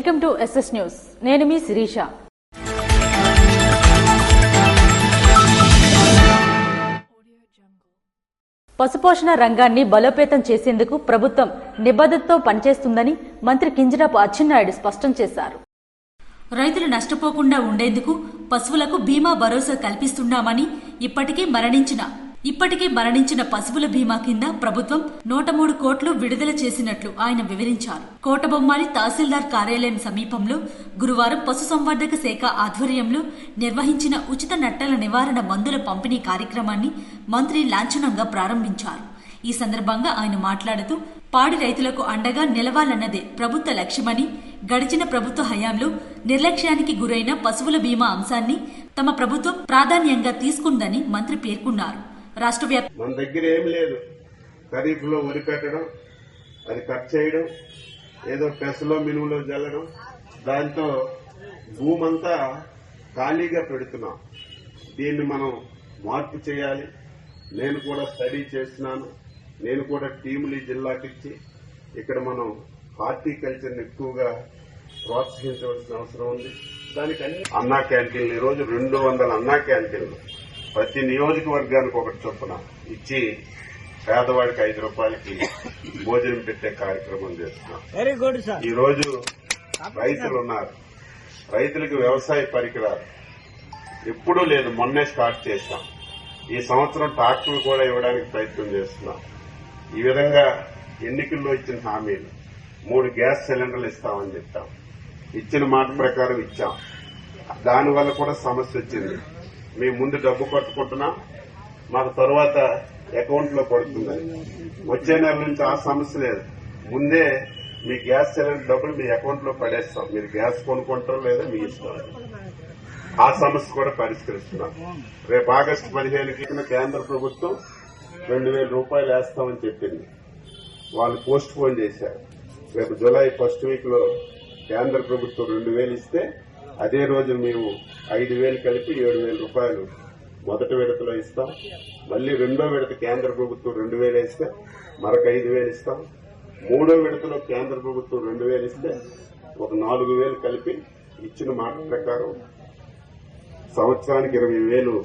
Welcome to SS news. నేను మీ శిరీష. పశుపోషణ రంగాన్ని బలోపేతం చేసేందుకు ప్రభుత్వం నిబద్ధతతో పనిచేస్తుందని మంత్రి కింజరాపు అచ్చెన్నాయుడు స్పష్టం చేశారు. రైతులు నష్టపోకుండా ఉండేందుకు పశువులకు బీమా భరోసా కల్పిస్తున్నామని ఇప్పటికే మరణించిన పశువుల బీమా కింద ప్రభుత్వం 103 కోట్లు విడుదల చేసినట్లు ఆయన వివరించారు. కోటబొమ్మాలి తహసీల్దార్ కార్యాలయం సమీపంలో గురువారం పశుసంవర్ధక శాఖ ఆధ్వర్యంలో నిర్వహించిన ఉచిత నట్టల నివారణ మందుల పంపిణీ కార్యక్రమాన్ని మంత్రి లాంఛనంగా ప్రారంభించారు. ఈ సందర్భంగా ఆయన మాట్లాడుతూ పాడి రైతులకు అండగా నిలవాలన్నదే ప్రభుత్వ లక్ష్యమని, గడిచిన ప్రభుత్వ హయాంలో నిర్లక్ష్యానికి గురైన పశువుల బీమా అంశాన్ని తమ ప్రభుత్వం ప్రాధాన్యంగా తీసుకుందని మంత్రి పేర్కొన్నారు. మన దగ్గర ఏం లేదు. ఖరీఫ్ లో వరి పెట్టడం, అది కట్ చేయడం, ఏదో పెసలో మినుములో జల్లడం, దాంతో భూమంతా ఖాళీగా పెడుతున్నాం. దీన్ని మనం మార్పు చేయాలి. నేను కూడా స్టడీ చేస్తున్నాను. నేను కూడా టీములు ఈ జిల్లాకిచ్చి ఇక్కడ మనం హార్టికల్చర్ని ఎక్కువగా ప్రోత్సహించవలసిన అవసరం ఉంది. దానికి అన్నా క్యాంటీన్లు ఈరోజు 200 అన్నా క్యాంటీన్లు ప్రతి నియోజకవర్గానికి ఒకటి చొప్పున ఇచ్చి పేదవాడికి 5 రూపాయలకి భోజనం పెట్టే కార్యక్రమం చేస్తున్నాం. Very good sir. ఈ రోజు రైతులు ఉన్నారు. రైతులకు వ్యవసాయ పరికరాలు ఎప్పుడూ లేదు, మొన్నే స్టార్ట్ చేస్తాం. ఈ సంవత్సరం ట్రాక్టర్లు కూడా ఇవ్వడానికి ప్రయత్నం చేస్తున్నాం. ఈ విధంగా ఎన్నికల్లో ఇచ్చిన హామీలు 3 గ్యాస్ సిలిండర్లు ఇస్తామని చెప్తాం. ఇచ్చిన మాట ప్రకారం ఇచ్చాం. దానివల్ల కూడా సమస్య వచ్చింది. మేము ముందు డబ్బు కట్టుకుంటున్నాం, మాకు తర్వాత అకౌంట్ లో పడుతుందని. వచ్చే నెల నుంచి ఆ సమస్య లేదు. ముందే మీ గ్యాస్ సిలిండర్ డబ్బులు మీ అకౌంట్ లో పడేస్తాం. మీరు గ్యాస్ కొనుక్కుంటారో లేదా మీ ఇష్టం. ఆ సమస్య కూడా పరిష్కరిస్తున్నాం. రేపు ఆగస్టు 15కి కేంద్ర ప్రభుత్వం 2000 రూపాయలు వేస్తామని చెప్పింది. వాళ్ళు పోస్ట్ పోన్ చేశారు. రేపు జూలై ఫస్ట్ వీక్ లో కేంద్ర ప్రభుత్వం 2000 ఇస్తే అదే రోజు మేము 5000 కలిపి 7000 రూపాయలు మొదటి విడతలో ఇస్తాం. మళ్లీ రెండో విడత కేంద్ర ప్రభుత్వం 2000 ఇస్తే మరొక 5000 ఇస్తాం. మూడో విడతలో కేంద్ర ప్రభుత్వం 2000 ఇస్తే ఒక 4000 కలిపి ఇచ్చిన మాట ప్రకారం సంవత్సరానికి 20,000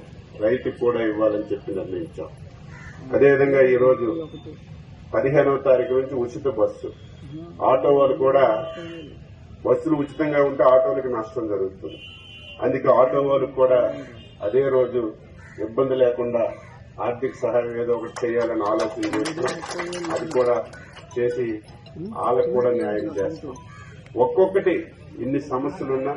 రైతుకు కూడా ఇవ్వాలని చెప్పి నిర్ణయించాం. అదేవిధంగా ఈ రోజు 15వ తారీఖు నుంచి ఉచిత బస్సు. ఆటో వాళ్ళు కూడా బస్సులు ఉచితంగా ఉంటే ఆటోలకు నష్టం జరుగుతుంది. అందుకే ఆటో వాళ్ళకు కూడా అదే రోజు ఇబ్బంది లేకుండా ఆర్థిక సహాయం ఏదో ఒకటి చేయాలని ఆలోచన చేస్తున్నాం. అది కూడా చేసి వాళ్ళకు కూడా న్యాయం చేస్తాం. ఒక్కొక్కటి ఇన్ని సమస్యలున్నా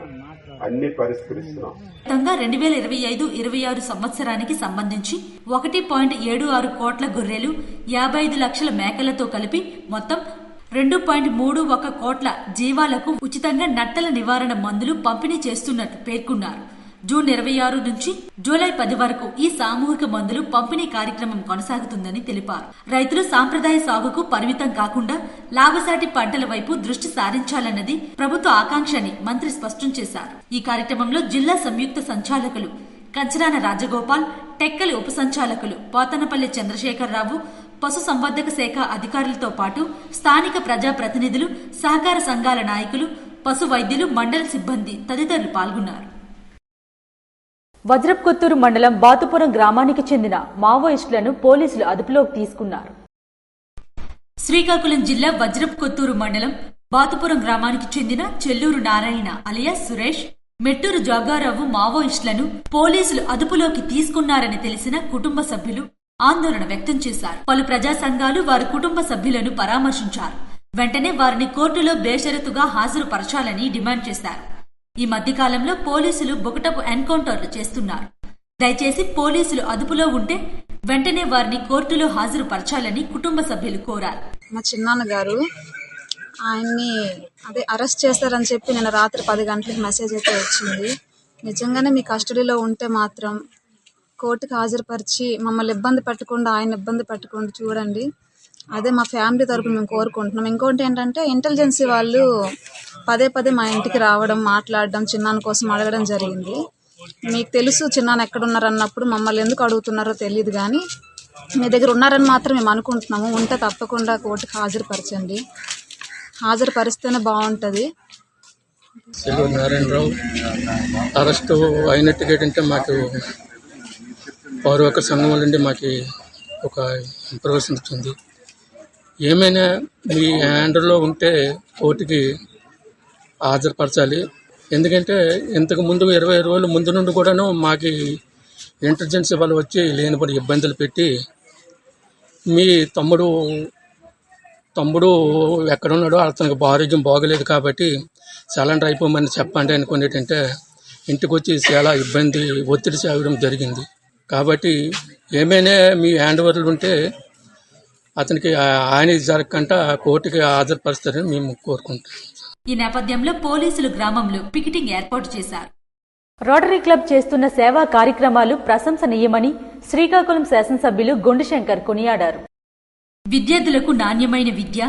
అన్ని పరిష్కరిస్తున్నాం. 2025-26 సంవత్సరానికి సంబంధించి 1.76 కోట్ల గొర్రెలు, 55 లక్షల మేకలతో కలిపి మొత్తం 2.31 కోట్ల జీవాలకు ఉచితంగా నట్టల నివారణ మందులు పంపిణీ చేస్తున్నట్టు పేర్కొన్నారు. జూన్ 26 నుంచి జూలై 10 వరకు ఈ సామూహిక మందులు పంపిణీ కార్యక్రమం కొనసాగుతుందని తెలిపారు. రైతులు సాంప్రదాయ సాగుకు పరిమితం కాకుండా లాభసాటి పంటల వైపు దృష్టి సారించాలన్నది ప్రభుత్వ ఆకాంక్ష అని మంత్రి స్పష్టం చేశారు. ఈ కార్యక్రమంలో జిల్లా సంయుక్త సంచాలకులు కంచరాన రాజగోపాల్, టెక్కలి ఉప సంచాలకులు పోతనపల్లి చంద్రశేఖరరావు, పశు సంవర్ధక శాఖ అధికారులతో పాటు స్థానిక ప్రజాప్రతినిధులు, సహకార సంఘాల నాయకులు, పశు వైద్యులు, మండల సిబ్బంది తదితరులు పాల్గొన్నారు. వజ్రప్ కొత్తూరు మండలం బాతుపురం గ్రామానికి చెందిన మావోయిస్టులను పోలీసులు అదుపులోకి తీసుకున్నారు. శ్రీకాకుళం జిల్లా వజ్రప్ కొత్తూరు మండలం బాతుపురం గ్రామానికి చెందిన చెల్లూరు నారాయణ అలియాస్ సురేష్, మెట్టూరు జగ్గారావు మావోయిస్టులను పోలీసులు అదుపులోకి తీసుకున్నారని తెలిసిన కుటుంబ సభ్యులు ఆందోళన వ్యక్తం చేశారు. పలు ప్రజా సంఘాలు వారి కుటుంబ సభ్యులను పరామర్శించారు. వెంటనే వారిని కోర్టులో బేషరతుగా హాజరుపరచాలని డిమాండ్ చేశారు. ఈ మధ్యకాలంలో పోలీసులు బొకటపు ఎన్కౌంటర్లు చేస్తున్నారు. దయచేసి పోలీసులు అదుపులో ఉంటే వెంటనే వారిని కోర్టులో హాజరుపరచాలని కుటుంబ సభ్యులు కోరారు. మా చిన్నాన్న గారు ఆయన్ని అరెస్ట్ చేస్తారని చెప్పి నిన్న రాత్రి 10 గంటలకు మెసేజ్ అయితే వచ్చింది. నిజంగానే మీ కస్టడీలో ఉంటే మాత్రం కోర్టుకు హాజరుపరిచి మమ్మల్ని ఇబ్బంది పెట్టకుండా ఆయన ఇబ్బంది పెట్టకుండా చూడండి. అదే మా ఫ్యామిలీ తరపున మేము కోరుకుంటున్నాం. ఇంకోటి ఏంటంటే ఇంటెలిజెన్సీ వాళ్ళు పదే మా ఇంటికి రావడం, మాట్లాడడం, చిన్నాన్న కోసం అడగడం జరిగింది. మీకు తెలుసు చిన్నాన్న ఎక్కడున్నారు అన్నప్పుడు మమ్మల్ని ఎందుకు అడుగుతున్నారో తెలియదు, కానీ మీ దగ్గర ఉన్నారని మాత్రం మేము అనుకుంటున్నాము. ఉంటే తప్పకుండా కోర్టుకు హాజరుపరచండి. హాజరుపరిస్తేనే బాగుంటుంది. సెలవు నారాయణరావు అరెస్టు అయినట్టుగా ఏంటంటే మాకు పౌరవక సంఘం నుండి మాకు ఒక ఇన్ఫర్మేషన్ వచ్చింది. ఏమైనా మీ హ్యాండర్లో ఉంటే కోర్టుకి హాజరుపరచాలి. ఎందుకంటే ఇంతకు ముందు 20 రోజుల ముందు నుండి కూడాను మాకు ఇంటెలిజెన్స్ వాళ్ళు వచ్చి లేనిపడి ఇబ్బందులు పెట్టి మీ తమ్ముడు ఎక్కడున్నాడో అతనికి ఆరోగ్యం బాగోలేదు కాబట్టి సరెండర్ అయిపోమని చెప్పండి అనుకుని ఏంటంటే ఇంటికి వచ్చి చాలా ఇబ్బంది ఒత్తిడి చేయడం జరిగింది. కాబట్టి ఏమైనా మీ హ్యాండ్ ఓవర్లు ఉంటే అతనికి ఆయన జరగకుండా కోర్టుకి హాజరుపరుస్తారని మేము కోరుకుంటాం. ఈ నేపథ్యంలో పోలీసులు గ్రామంలో పికెటింగ్ ఏర్పాటు చేశారు. రోటరీ క్లబ్ చేస్తున్న సేవా కార్యక్రమాలు ప్రశంసనీయమని శ్రీకాకుళం శాసనసభ్యులు గుండుశంకర్ కొనియాడారు. విద్యార్థులకు నాణ్యమైన విద్య,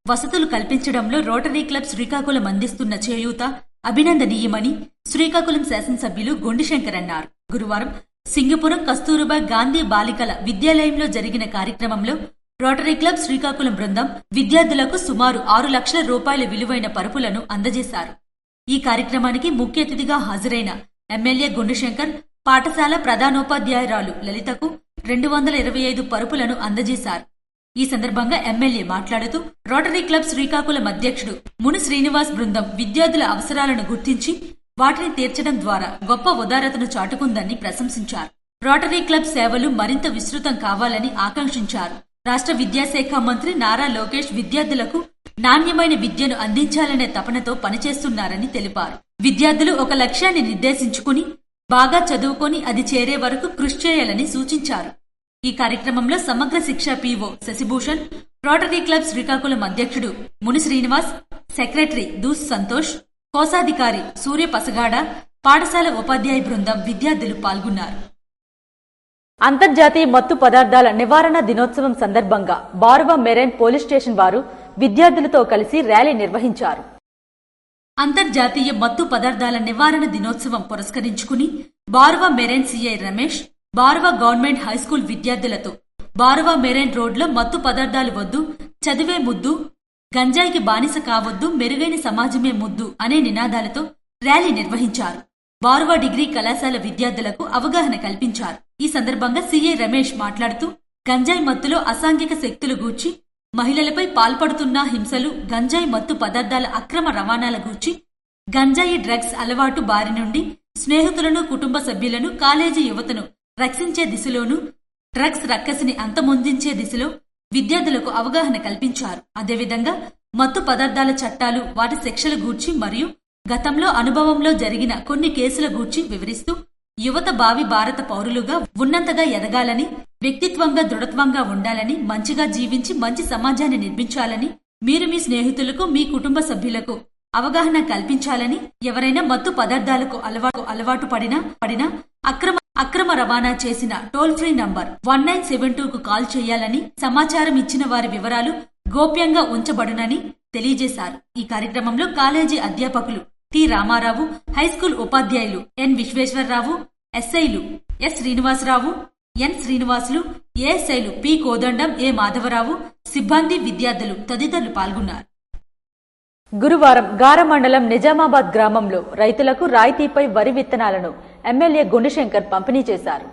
వసతులు కల్పించడంలో రోటరీ క్లబ్ శ్రీకాకుళం అందిస్తున్న చేయూత అభినందనీయమని శ్రీకాకుళం శాసనసభ్యులు గుండుశంకర్ అన్నారు. గురువారం సింగపురం కస్తూరుబా గాంధీ బాలికల విద్యాలయంలో జరిగిన కార్యక్రమంలో రోటరీ క్లబ్ శ్రీకాకుళం బృందం విద్యార్థులకు సుమారు 6 లక్షల రూపాయల విలువైన పరుపులను అందజేశారు. ఈ కార్యక్రమానికి ముఖ్య అతిథిగా హాజరైన ఎమ్మెల్యే గుండుశంకర్ పాఠశాల ప్రధానోపాధ్యాయురాలు లలితకు 225 పరుపులను అందజేశారు. ఈ సందర్భంగా ఎమ్మెల్యే మాట్లాడుతూ రోటరీ క్లబ్ శ్రీకాకుళం అధ్యక్షుడు మును శ్రీనివాస్ బృందం విద్యార్థుల అవసరాలను గుర్తించి వాటిని తీర్చడం ద్వారా గొప్ప ఉదారతను చాటుకుందని ప్రశంసించారు. రోటరీ క్లబ్ సేవలు మరింత విస్తృతం కావాలని ఆకాంక్షించారు. రాష్ట్ర విద్యాశాఖ మంత్రి నారా లోకేష్ విద్యార్థులకు నాణ్యమైన విద్యను అందించాలనే తపనతో పనిచేస్తున్నారని తెలిపారు. విద్యార్థులు ఒక లక్ష్యాన్ని నిర్దేశించుకుని బాగా చదువుకొని అది చేరే వరకు కృషి చేయాలని సూచించారు. ఈ కార్యక్రమంలో Samagra Shiksha PO Sasibhushan, rotary club Srikakulam అధ్యక్షుడు ముని శ్రీనివాస్, సెక్రటరీ దూస్ సంతోష్, కోశాధికారి సూర్య పసగాడ, పాఠశాల ఉపాధ్యాయ బృందం విద్యార్థులు పాల్గొన్నారు. అంతర్జాతీయ మత్తు పదార్థాల నివారణ దినోత్సవం సందర్భంగా బారువా మెరైన్ పోలీస్ స్టేషన్ వారు విద్యార్థులతో కలిసి ర్యాలీ నిర్వహించారు. అంతర్జాతీయ మత్తు పదార్థాల నివారణ దినోత్సవం పురస్కరించుకుని Baruva marine CI Ramesh Baruva government high school విద్యార్థులతో బారువా మెరైన్ రోడ్లో మత్తు పదార్థాలు వద్దు, చదివే ముద్దు, గంజాయికి బానిస కావద్దు, మెరుగైన సమాజమే ముద్దు అనే నినాదాలతో ర్యాలీ నిర్వహించారు. బారువా డిగ్రీ కళాశాల విద్యార్థులకు అవగాహన కల్పించారు. ఈ సందర్భంగా సీఐ రమేష్ మాట్లాడుతూ గంజాయి మత్తులో అసాంఘిక శక్తులు గూర్చి, మహిళలపై పాల్పడుతున్న హింసలు, గంజాయి మత్తు పదార్థాల అక్రమ రవాణాల గూర్చి, గంజాయి డ్రగ్స్ అలవాటు బారి నుండి స్నేహితులను, కుటుంబ సభ్యులను, కాలేజీ యువతను రక్షించే దిశలోనూ డ్రగ్స్ రక్కసిని అంతమొందించే దిశలో విద్యార్థులకు అవగాహన కల్పించారు. అదేవిధంగా మత్తు పదార్థాల చట్టాలు, వాటి శిక్షల గూర్చి మరియు గతంలో అనుభవంలో జరిగిన కొన్ని కేసుల గూర్చి వివరిస్తూ యువత భావి భారత పౌరులుగా ఉన్నంతగా ఎదగాలని, వ్యక్తిత్వంగా దృఢత్వంగా ఉండాలని, మంచిగా జీవించి మంచి సమాజాన్ని నిర్మించాలని, మీరు మీ స్నేహితులకు, మీ కుటుంబ సభ్యులకు అవగాహన కల్పించాలని, ఎవరైనా మత్తు పదార్థాలకు అలవాటు పడినా అక్రమ రవాణా చేసిన టోల్ ఫ్రీ నంబర్ 1972కు కాల్ చేయాలని, సమాచారం ఇచ్చిన వారి వివరాలు గోప్యంగా ఉంచబడునని తెలియజేశారు. ఈ కార్యక్రమంలో కాలేజీ అధ్యాపకులు టి రామారావు, హైస్కూల్ ఉపాధ్యాయులు ఎన్ విశ్వేశ్వరరావు, ఎస్ఐలు ఎస్ శ్రీనివాసరావు, ఎన్ శ్రీనివాసులు, ఏఎస్ఐలు పి కోదండం, ఏ మాధవరావు, సిబ్బంది, విద్యార్థులు తదితరులు పాల్గొన్నారు. గురువారం గార మండలం నిజామాబాద్ గ్రామంలో రైతులకు రాయితీపై వరి విత్తనాలను ఎమ్మెల్యే గుండుశంకర్ పంపిణీ చేశారు.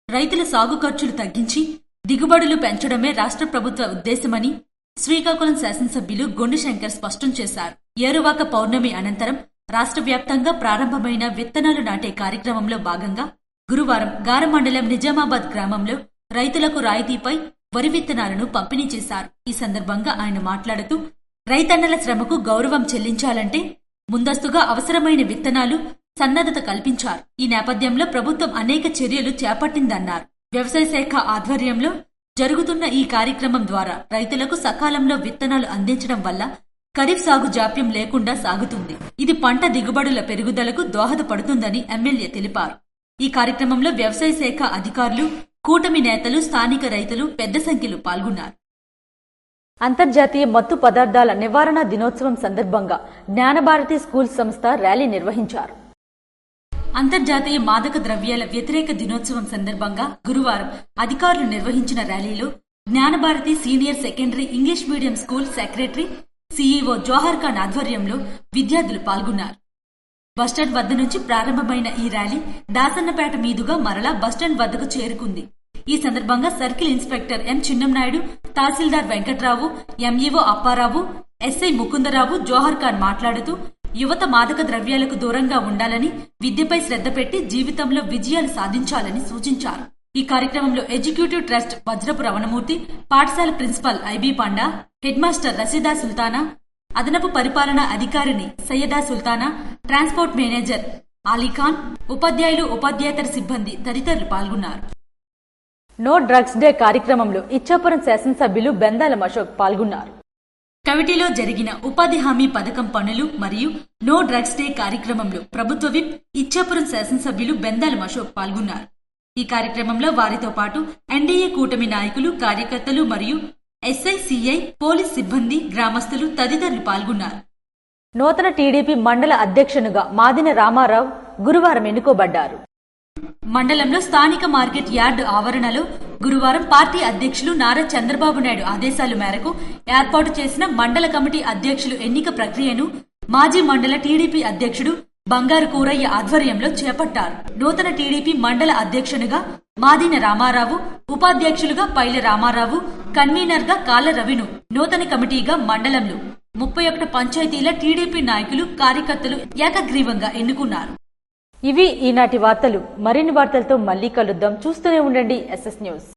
రైతుల సాగు ఖర్చులు తగ్గించి దిగుబడులు పెంచడమే రాష్ట్ర ప్రభుత్వ ఉద్దేశమని శ్రీకాకుళం శాసనసభ్యులు గుండుశంకర్ స్పష్టం చేశారు. ఏరువాక పౌర్ణమి అనంతరం రాష్ట్ర వ్యాప్తంగా ప్రారంభమైన విత్తనాలు నాటే కార్యక్రమంలో భాగంగా గురువారం గార మండలం నిజామాబాద్ గ్రామంలో రైతులకు రాయితీపై వరి విత్తనాలను పంపిణీ చేశారు. ఈ సందర్భంగా ఆయన మాట్లాడుతూ రైతన్నల శ్రమకు గౌరవం చెల్లించాలంటే ముందస్తుగా అవసరమైన విత్తనాలు, సన్నద్ధత కల్పించారు. ఈ నేపథ్యంలో ప్రభుత్వం అనేక చర్యలు చేపట్టిందన్నారు. వ్యవసాయ శాఖ ఆధ్వర్యంలో జరుగుతున్న ఈ కార్యక్రమం ద్వారా రైతులకు సకాలంలో విత్తనాలు అందించడం వల్ల ఖరీఫ్ సాగు జాప్యం లేకుండా సాగుతుంది. ఇది పంట దిగుబడుల పెరుగుదలకు దోహదపడుతుందని ఎమ్మెల్యే తెలిపారు. ఈ కార్యక్రమంలో వ్యవసాయ శాఖ అధికారులు, కూటమి నేతలు, స్థానిక రైతులు పెద్ద సంఖ్యలో పాల్గొన్నారు. అంతర్జాతీయ మత్తు పదార్థాల నివారణ దినోత్సవం సందర్భంగా జ్ఞానభారతి స్కూల్ సంస్థ ర్యాలీ నిర్వహించారు. అంతర్జాతీయ మాదక ద్రవ్యాల వ్యతిరేక దినోత్సవం సందర్భంగా గురువారం అధికారులు నిర్వహించిన ర్యాలీలో Gnanabharati senior secondary English medium school secretary CEO Johar Khan ఆధ్వర్యంలో విద్యార్థులు పాల్గొన్నారు. బస్టాండ్ వద్ద నుంచి ప్రారంభమైన ఈ ర్యాలీ దాసన్నపేట మీదుగా మరలా బస్టాండ్ వద్దకు చేరుకుంది. ఈ సందర్భంగా సర్కిల్ ఇన్స్పెక్టర్ ఎం చిన్నంనాయుడు, తహసీల్దార్ వెంకట్రావు, ఎంఈఓ అప్పారావు, ఎస్ఐ ముకుందరావు జోహర్ ఖాన్ మాట్లాడుతూ యువత మాదక ద్రవ్యాలకు దూరంగా ఉండాలని, విద్యపై శ్రద్ధ పెట్టి జీవితంలో విజయాలు సాధించాలని సూచించారు. ఈ కార్యక్రమంలో ఎగ్జిక్యూటివ్ ట్రస్ట్ వజ్రపు రమణమూర్తి, పాఠశాల principal IB Panda, head master Rasheeda Sultana, అదనపు పరిపాలనా అధికారిని సయ్యదా సుల్తానా, ట్రాన్స్పోర్ట్ మేనేజర్ అలీఖాన్, ఉపాధ్యాయులు, ఉపాధ్యేతర సిబ్బంది తదితరులు పాల్గొన్నారు. నో డ్రగ్స్ డే కార్యక్రమంలో ఇచ్చాపురం శాసనసభ్యులు బెందాల అశోక్ పాల్గొన్నారు. కవిటిలో జరిగిన ఉపాధి హామీ పథకం పనులు మరియు నో డ్రగ్స్ డే కార్యక్రమంలో ప్రభుత్వ విప్ ఇచ్చాపురం శాసనసభ్యులు బెందాల అశోక్ పాల్గొన్నారు. ఈ కార్యక్రమంలో వారితో పాటు ఎన్డీఏ కూటమి నాయకులు, కార్యకర్తలు మరియు ఎస్ఐ, సిఐ, పోలీస్ సిబ్బంది, గ్రామస్తులు తదితరులు పాల్గొన్నారు. నూతన టీడీపీ మండల అధ్యక్షునిగా మాదిన రామారావు గురువారం ఎన్నుకోబడ్డారు. మండలంలో స్థానిక మార్కెట్ యార్డు ఆవరణలో గురువారం పార్టీ అధ్యక్షులు నారా చంద్రబాబు నాయుడు ఆదేశాల మేరకు ఏర్పాటు చేసిన మండల కమిటీ అధ్యక్షులు ఎన్నిక ప్రక్రియను మాజీ మండల టీడీపీ అధ్యక్షుడు బంగారు కూరయ్య ఆధ్వర్యంలో చేపట్టారు. నూతన టీడీపీ మండల అధ్యక్షునిగా మాదిన రామారావు, ఉపాధ్యక్షులుగా పైల రామారావు, కన్వీనర్ గా కాళ్ళ రవిను, నూతన కమిటీగా మండలంలో 31 పంచాయతీల టీడీపీ నాయకులు, కార్యకర్తలు ఏకగ్రీవంగా ఎన్నుకున్నారు. ఇవి ఈనాటి వార్తలు. మరిన్ని వార్తలతో మళ్లీ కలుద్దాం. చూస్తూనే ఉండండి SS న్యూస్.